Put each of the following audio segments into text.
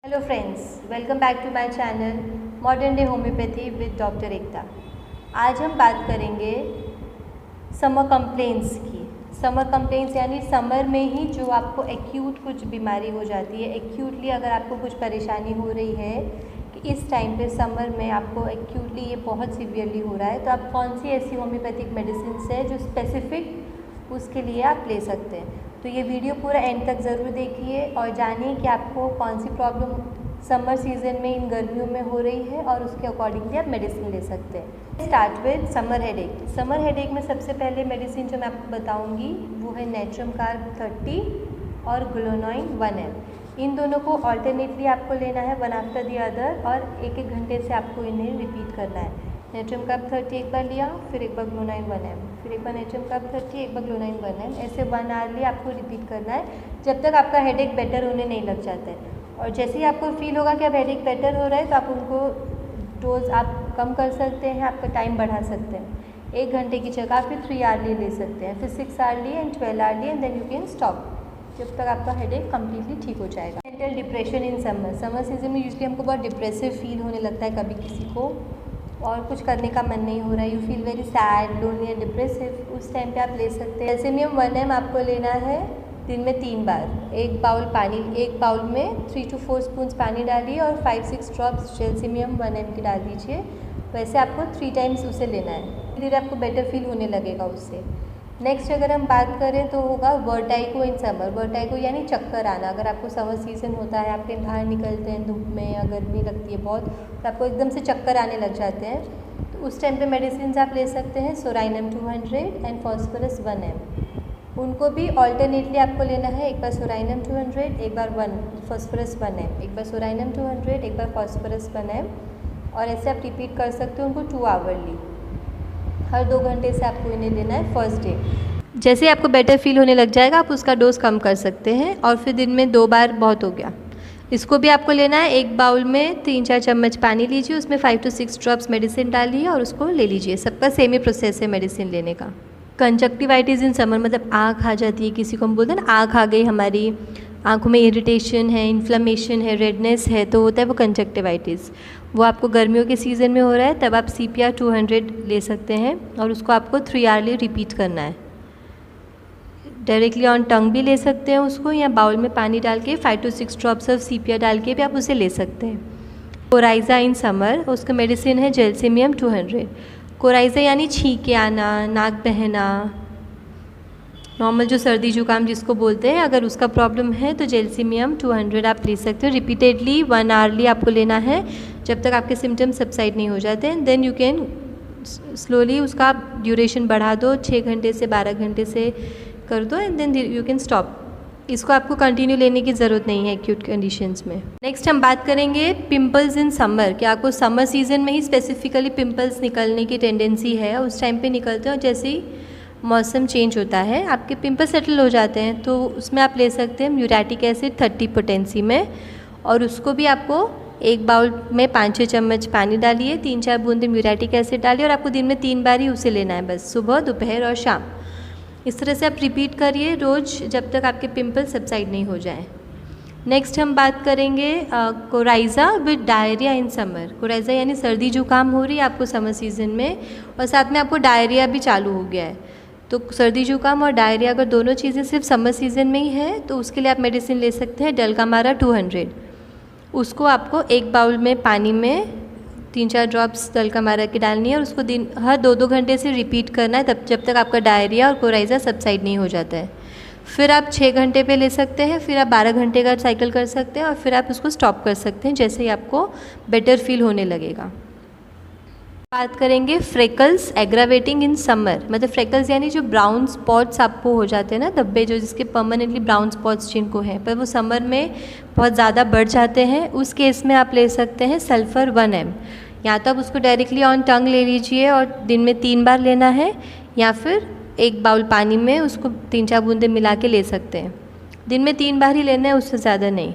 Hello friends, welcome back to my channel modern day homeopathy with doctor Ekta. आज हम बात करेंगे समर कंप्लेंट्स की। समर कंप्लेंट्स यानी समर में ही जो आपको एक्यूट कुछ बीमारी हो जाती है, एक्यूटली अगर आपको कुछ परेशानी हो रही है कि इस टाइम पे समर में आपको एक्यूटली ये बहुत सीवियरली हो रहा है, तो आप कौन सी ऐसी होम्योपैथिक मेडिसिन है जो स्पेसिफिक उसके लिए आप ले सकते हैं। तो ये वीडियो पूरा एंड तक ज़रूर देखिए और जानिए कि आपको कौन सी प्रॉब्लम समर सीज़न में इन गर्मियों में हो रही है और उसके अकॉर्डिंगली आप मेडिसिन ले सकते हैं। Start with summer headache. Summer headache में सबसे पहले मेडिसिन जो मैं आपको बताऊंगी वो है नेट्रम कार्ब 30 और ग्लोनोइन 1 ml। इन दोनों को ऑल्टरनेटली आपको लेना है, वन आफ्टर दी अदर, और एक एक घंटे से आपको इन्हें रिपीट करना है। नेट्रम कार्ब 30 एक बार लिया, फिर एक बार ग्लोनाइन 1 ml, फिर एक बार नेट्रम कार्ब 30, एक बार ग्लोनाइन 1 ml, ऐसे 1 आवरली आपको रिपीट करना है जब तक आपका हेडेक बेटर होने नहीं लग जाता है। और जैसे ही आपको फील होगा कि अब हेडेक बेटर हो रहा है तो आप उनको डोज आप कम कर सकते हैं, आपका टाइम बढ़ा सकते हैं। 1 घंटे की जगह फिर 3 आवरली ले सकते हैं, फिर 6 hourly and 12 hourly, and then you can stop जब तक आपका हेडेक कम्प्लीटली ठीक हो जाएगा। Mental depression in summer. Summer season में यूजली हमको बहुत डिप्रेसिव फील होने लगता है कभी किसी को, और कुछ करने का मन नहीं हो रहा है, you feel very sad, lonely and depressive. उस टाइम पे आप ले सकते हैं जैल्सीमियम 1 ml आपको लेना है दिन में 3 बार। एक बाउल में 3 to 4 स्पून पानी डालिए और 5-6 ड्रॉप्स जैल्सीमियम 1 ml की डाल दीजिए। वैसे आपको 3 टाइम्स उसे लेना है, धीरे धीरे आपको बेटर फील होने लगेगा उससे। नेक्स्ट अगर हम बात करें तो होगा वर्टाइगो इन समर। वर्टाइगो यानी चक्कर आना। अगर आपको समर सीज़न होता है, आप कहीं बाहर निकलते हैं धूप में या गर्मी लगती है बहुत, तो आपको एकदम से चक्कर आने लग जाते हैं, तो उस टाइम पे मेडिसिन आप ले सकते हैं सोराइनम 200 एंड फॉस्फोरस 1 ml। उनको भी ऑल्टरनेटली आपको लेना है, एक बार सोराइनम 200, एक बार फॉस्फोरस 1 ml, एक बार सोराइनम 200, एक बार फॉस्फोरस 1 ml, और ऐसे आप रिपीट कर सकते हो उनको 2 आवरली। हर 2 घंटे से आपको इन्हें लेना है फर्स्ट डे। जैसे ही आपको बेटर फील होने लग जाएगा आप उसका डोज कम कर सकते हैं, और फिर दिन में 2 बार बहुत हो गया। इसको भी आपको लेना है, एक बाउल में 3-4 चम्मच पानी लीजिए, उसमें 5 to 6 ड्रॉप्स मेडिसिन डालिए और उसको ले लीजिए। सबका सेम ही प्रोसेस है मेडिसिन लेने का। कंजक्टिवाइटिस इन समर मतलब आँख आ जाती है किसी को, हम बोलते हैं ना आँख आ गई, हमारी आँखों में इरिटेशन है, इन्फ्लेमेशन है, रेडनेस है, तो होता है वो कंजक्टिवाइटिस। वो आपको गर्मियों के सीज़न में हो रहा है, तब आप CPR 200 ले सकते हैं और उसको आपको 3 आवरली रिपीट करना है। डायरेक्टली ऑन टंग भी ले सकते हैं उसको, या बाउल में पानी डाल के 5 to 6 ड्रॉप्स ऑफ CPR डाल के भी आप उसे ले सकते हैं। कोराइज़ा इन समर, उसका मेडिसिन है जैल्सीमियम 200। कोराइज़ा यानी छींके आना, नाक बहना, नॉर्मल जो सर्दी जुकाम जिसको बोलते हैं, अगर उसका प्रॉब्लम है तो जैल्सीमियम 200 आप ले सकते हो। रिपीटेडली 1 आवरली आपको लेना है जब तक आपके सिम्टम्स सबसाइड नहीं हो जाते हैं। देन यू कैन स्लोली उसका ड्यूरेशन बढ़ा दो, 6 घंटे से 12 घंटे से कर दो, and then you can stop. इसको आपको कंटिन्यू लेने की ज़रूरत नहीं है एक्यूट कंडीशंस में। नेक्स्ट हम बात करेंगे पिंपल्स इन समर। कि आपको समर सीजन में ही स्पेसिफिकली पिंपल्स निकलने की टेंडेंसी है, उस टाइम पे निकलते हो, जैसे ही मौसम चेंज होता है आपके पिंपल सेटल हो जाते हैं, तो उसमें आप ले सकते हैं म्यूरेटिक एसिड 30 पोटेंसी में, और उसको भी आपको एक बाउल में 5-6 चम्मच पानी डालिए, 3-4 बूंदे म्यूरेटिक एसिड डालिए, और आपको दिन में 3 बार ही उसे लेना है बस, सुबह, दोपहर और शाम। इस तरह से आप रिपीट करिए रोज़ जब तक आपके पिंपल सबसाइड नहीं हो जाए। नेक्स्ट हम बात करेंगे कोराइज़ा विद डायरिया इन समर। कोराइज़ा यानी सर्दी जुकाम हो रही है आपको समर सीज़न में, और साथ में आपको डायरिया भी चालू हो गया है। तो सर्दी जुकाम और डायरिया अगर दोनों चीज़ें सिर्फ समर सीज़न में ही है तो उसके लिए आप मेडिसिन ले सकते हैं डेल्कामारा 200। उसको आपको एक बाउल में पानी में 3-4 ड्रॉप्स डेल्कामारा की डालनी है, और उसको दिन हर 2-2 घंटे से रिपीट करना है, तब जब तक आपका डायरिया और कोराइज़ा सबसाइड नहीं हो जाता है। फिर आप 6 घंटे पे ले सकते हैं, फिर आप 12 घंटे का साइकिल कर सकते हैं, और फिर आप उसको स्टॉप कर सकते हैं जैसे ही आपको बेटर फील होने लगेगा। बात करेंगे फ्रेकल्स एग्रावेटिंग इन समर। मतलब फ्रेकल्स यानी जो ब्राउन स्पॉट्स आपको हो जाते हैं ना, धब्बे जो जिसके परमानेंटली ब्राउन स्पॉट्स जिनको हैं, पर वो समर में बहुत ज़्यादा बढ़ जाते हैं, उस केस में आप ले सकते हैं सल्फ़र 1 ml। या तो आप उसको डायरेक्टली ऑन टंग ले लीजिए और दिन में 3 बार लेना है, या फिर एक बाउल पानी में उसको 3-4 बूंदे मिला के ले सकते हैं। दिन में 3 बार ही लेना है, उससे ज़्यादा नहीं।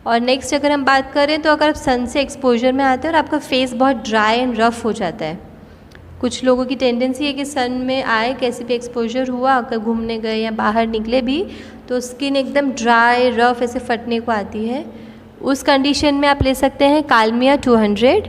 और नेक्स्ट अगर हम बात करें तो अगर आप सन से एक्सपोजर में आते हैं और आपका फेस बहुत ड्राई एंड रफ़ हो जाता है, कुछ लोगों की टेंडेंसी है कि सन में आए, कैसे भी एक्सपोजर हुआ, अगर घूमने गए या बाहर निकले भी, तो स्किन एकदम ड्राई रफ़ ऐसे फटने को आती है, उस कंडीशन में आप ले सकते हैं कालमिया 200,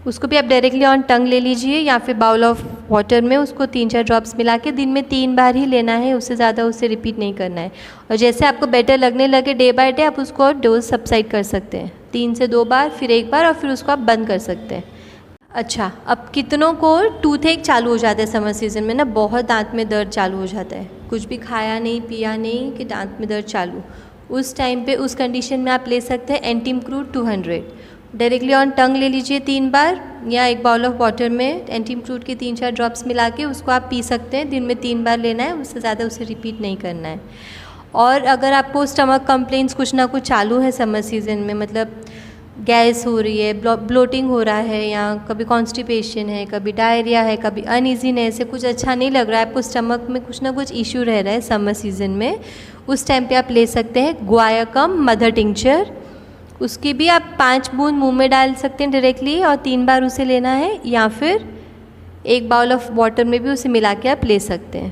उसको भी आप डायरेक्टली ऑन टंग ले लीजिए या फिर बाउल ऑफ वाटर में उसको 3-4 ड्रॉप्स मिला के दिन में 3 बार ही लेना है, उससे ज़्यादा उससे रिपीट नहीं करना है। और जैसे आपको बेटर लगने लगे डे बाय डे आप उसको डोज सबसाइड कर सकते हैं, 3 से 2 बार, फिर 1 बार, और फिर उसको आप बंद कर सकते हैं। अच्छा, अब कितनों को टूथ एक चालू हो जाता है समर सीज़न में ना, बहुत दांत में दर्द चालू हो जाता है, कुछ भी खाया नहीं पिया नहीं कि दांत में दर्द चालू, उस टाइम पे उस कंडीशन में आप ले सकते हैं एंटीमक्रूट 200, डायरेक्टली ऑन टंग ले लीजिए 3 बार, या एक बाउल ऑफ वाटर में एंटीमक्रूट के 3-4 ड्रॉप्स मिला के उसको आप पी सकते हैं। दिन में 3 बार लेना है, उससे ज़्यादा उसे रिपीट नहीं करना है। और अगर आपको स्टमक कंप्लेंट्स कुछ ना कुछ चालू है समर सीज़न में, मतलब गैस हो रही है, ब्लोटिंग हो रहा है, या कभी कॉन्स्टिपेशन है, कभी डायरिया है, कभी अनईजीनेस है, कुछ अच्छा नहीं लग रहा है, आपको स्टमक में कुछ ना कुछ इशू रह रहा है समर सीज़न में, उस टाइम पे आप ले सकते हैं गुआयाकम मदर टिंचर। उसकी भी आप 5 बूंद मुंह में डाल सकते हैं डायरेक्टली और 3 बार उसे लेना है, या फिर एक बाउल ऑफ वाटर में भी उसे मिला के आप ले सकते हैं।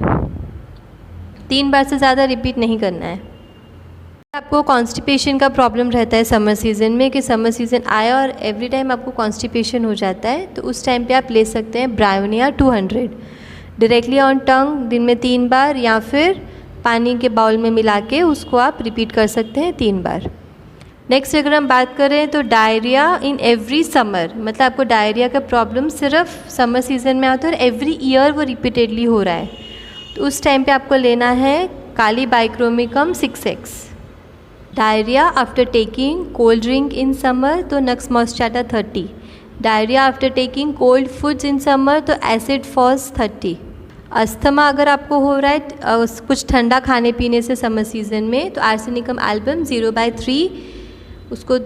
3 बार से ज़्यादा रिपीट नहीं करना है। आपको कॉन्स्टिपेशन का प्रॉब्लम रहता है समर सीज़न में, कि समर सीज़न आया और एवरी टाइम आपको कॉन्स्टिपेशन हो जाता है, तो उस टाइम पे आप ले सकते हैं ब्रायोनिया 200, डायरेक्टली ऑन टंग दिन में 3 बार, या फिर पानी के बाउल में मिला के उसको आप रिपीट कर सकते हैं 3 बार। नेक्स्ट अगर हम बात करें तो डायरिया इन एवरी समर, मतलब आपको डायरिया का प्रॉब्लम सिर्फ समर सीज़न में आता है और एवरी ईयर वो रिपीटेडली हो रहा है, तो उस टाइम पे आपको लेना है काली बाइक्रोमिकम 6x। Diarrhoea after taking cold drink in summer तो नक्स मॉस्टाटा 30, diarrhoea after taking cold foods in summer तो एसिड फॉस 30। अस्थमा अगर आपको हो रहा है कुछ ठंडा खाने पीने से समर सीज़न में, तो आर्सेनिकम एल्बम 0/3 उसको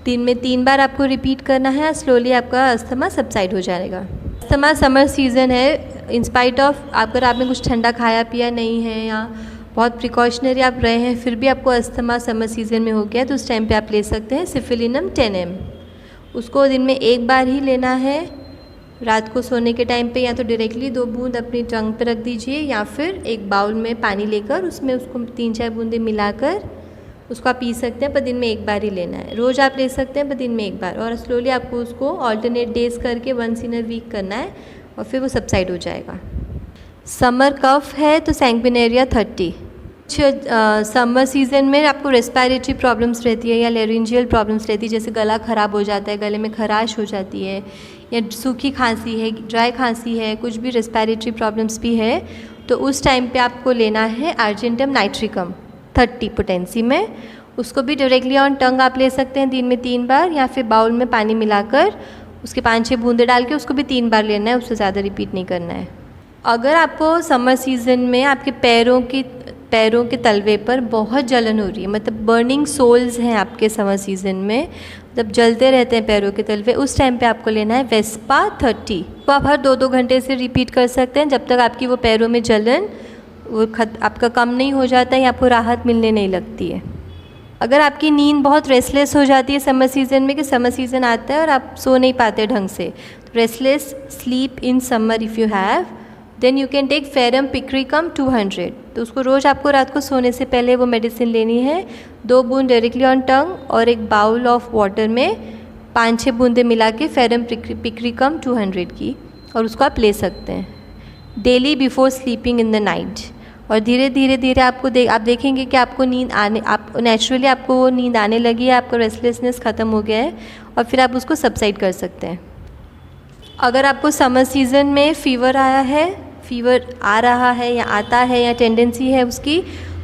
दिन में 3 बार आपको रिपीट करना है, स्लोली आपका अस्थमा सबसाइड हो जाएगा। अस्थमा समर सीज़न है, इंस्पाइट ऑफ अगर आपने कुछ ठंडा खाया पिया नहीं है या बहुत प्रिकॉशनरी आप रहे हैं, फिर भी आपको अस्थमा समर सीज़न में हो गया, तो उस टाइम पे आप ले सकते हैं सिफिलिनम 10 ml। उसको दिन में 1 बार ही लेना है, रात को सोने के टाइम पे, या तो डायरेक्टली 2 बूंद अपनी टंग पे रख दीजिए, या फिर एक बाउल में पानी लेकर उसमें उसको 3-4 बूंदें मिलाकर उसको आप पी सकते हैं, पर दिन में 1 बार ही लेना है। रोज़ आप ले सकते हैं पर दिन में 1 बार, और स्लोली आपको उसको ऑल्टरनेट डेज करके 1 इन अ वीक करना है, और फिर वो सबसाइड हो जाएगा। समर कफ है तो सैंक्विनेरिया 30। समर सीज़न में आपको रेस्पिरेटरी प्रॉब्लम्स रहती है या लेरिंजियल प्रॉब्लम्स रहती है, जैसे गला ख़राब हो जाता है, गले में खराश हो जाती है, या सूखी खांसी है, ड्राई खांसी है, कुछ भी रेस्पिरेटरी प्रॉब्लम्स भी है, तो उस टाइम पे आपको लेना है अर्जेंटम नाइट्रिकम 30 पोटेंसी में। उसको भी डायरेक्टली ऑन टंग आप ले सकते हैं दिन में 3 बार, या फिर बाउल में पानी मिलाकर उसके 5-6 बूंदे डाल के उसको भी 3 बार लेना है, उससे ज़्यादा रिपीट नहीं करना है। अगर आपको समर सीज़न में आपके पैरों के तलवे पर बहुत जलन हो रही है, मतलब बर्निंग सोल्स हैं आपके समर सीज़न में, जब जलते रहते हैं पैरों के तलवे, उस टाइम पे आपको लेना है वेस्पा 30। तो आप हर 2-2 घंटे से रिपीट कर सकते हैं, जब तक आपकी वो पैरों में जलन आपका कम नहीं हो जाता है या आपको राहत मिलने नहीं लगती है। अगर आपकी नींद बहुत रेस्टलेस हो जाती है समर सीज़न में, कि समर सीज़न आता है और आप सो नहीं पाते ढंग से, तो restless sleep in summer if you have, then you can take ferrum picricum 200। तो उसको रोज़ आपको रात को सोने से पहले वो मेडिसिन लेनी है, 2 बूंद डायरेक्टली ऑन टंग और एक बाउल ऑफ वाटर में 5-6 बूंदें मिला के फेरम पिक्रिकम 200 की, और उसको आप ले सकते हैं daily before sleeping in the night. और धीरे धीरे आपको आप देखेंगे कि आपको नींद आने नेचुरली आपको वो नींद आने लगी है, आपका रेस्टलेसनेस ख़त्म हो गया है, और फिर आप उसको सबसाइड कर सकते हैं। अगर आपको समर सीज़न में फीवर आ रहा है या आता है या टेंडेंसी है उसकी,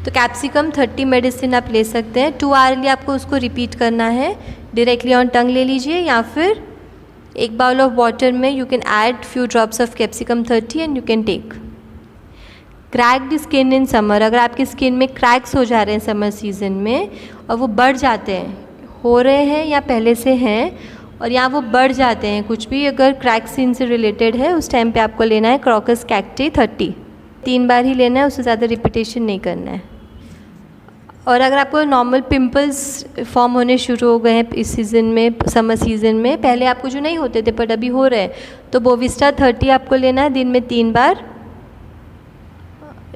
तो कैप्सिकम 30 मेडिसिन आप ले सकते हैं। 2 आवर्ली आपको उसको रिपीट करना है, डायरेक्टली ऑन टंग ले लीजिए, या फिर एक बाउल ऑफ वाटर में you can add few drops of capsicum 30 and you can take. Cracked skin in summer, अगर आपकी स्किन में क्रैक्स हो जा रहे हैं समर सीज़न में और वो बढ़ जाते हैं, हो रहे हैं या पहले से हैं, और यहाँ वो बढ़ जाते हैं, कुछ भी अगर क्रैक स्किन से रिलेटेड है, उस टाइम पे आपको लेना है क्रॉकस कैक्टी 30। 3 बार ही लेना है, उससे ज़्यादा रिपीटेशन नहीं करना है। और अगर आपको नॉर्मल पिंपल्स फॉर्म होने शुरू हो गए हैं इस सीज़न में, समर सीज़न में, पहले आपको जो नहीं होते थे पर अभी हो रहे हैं, तो बोविस्टा 30 आपको लेना है दिन में 3 बार,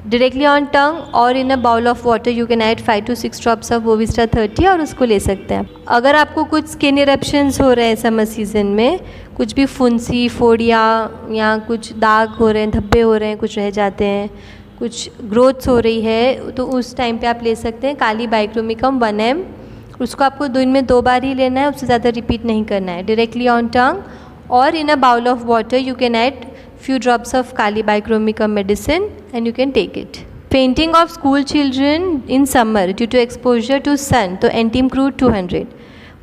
डायरेक्टली ऑन टंग और in a bowl of water you can add 5 to 6 drops of bovista 30 और उसको ले सकते हैं। अगर आपको कुछ स्किन इरप्शंस हो रहे हैं समर सीज़न में, कुछ भी फुंसी फोड़िया या कुछ दाग हो रहे हैं, धब्बे हो रहे हैं, कुछ रह जाते हैं, कुछ ग्रोथ्स हो रही है, तो उस टाइम पे आप ले सकते हैं काली बाइक्रोमिकम 1 ml। उसको आपको दिन में 2 बार ही लेना है, उससे ज़्यादा रिपीट नहीं करना है। डायरेक्टली ऑन टंग और in a bowl of water you can add few drops of Kali Bichromicum medicine and you can take it. Fainting of school children in summer due to exposure to sun, तो Antimcrude 200।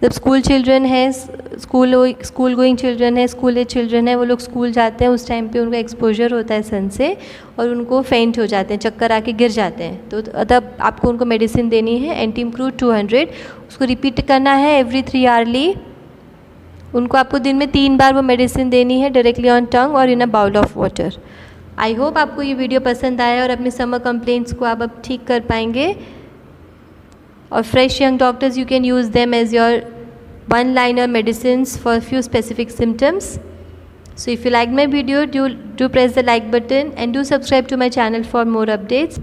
जब school children है, school going children है, school as children है, वो लोग school जाते हैं, उस टाइम पे उनका एक्सपोजर होता है सन से और उनको फेंट हो जाते हैं, चक्कर आके गिर जाते हैं, तो तब आपको उनको मेडिसिन देनी है एंटीमक्रूड 200। उसको रिपीट करना है एवरी 3 आवर्ली। उनको आपको दिन में 3 बार वो मेडिसिन देनी है डायरेक्टली ऑन टंग और in a bowl of water. I hope आपको ये वीडियो पसंद आया और अपने समर कंप्लेंट्स को आप अब ठीक कर पाएंगे। और fresh young doctors you can use them as your one-liner medicines for few specific symptoms. So if you like my video, do press the like button and do subscribe to my channel for more updates.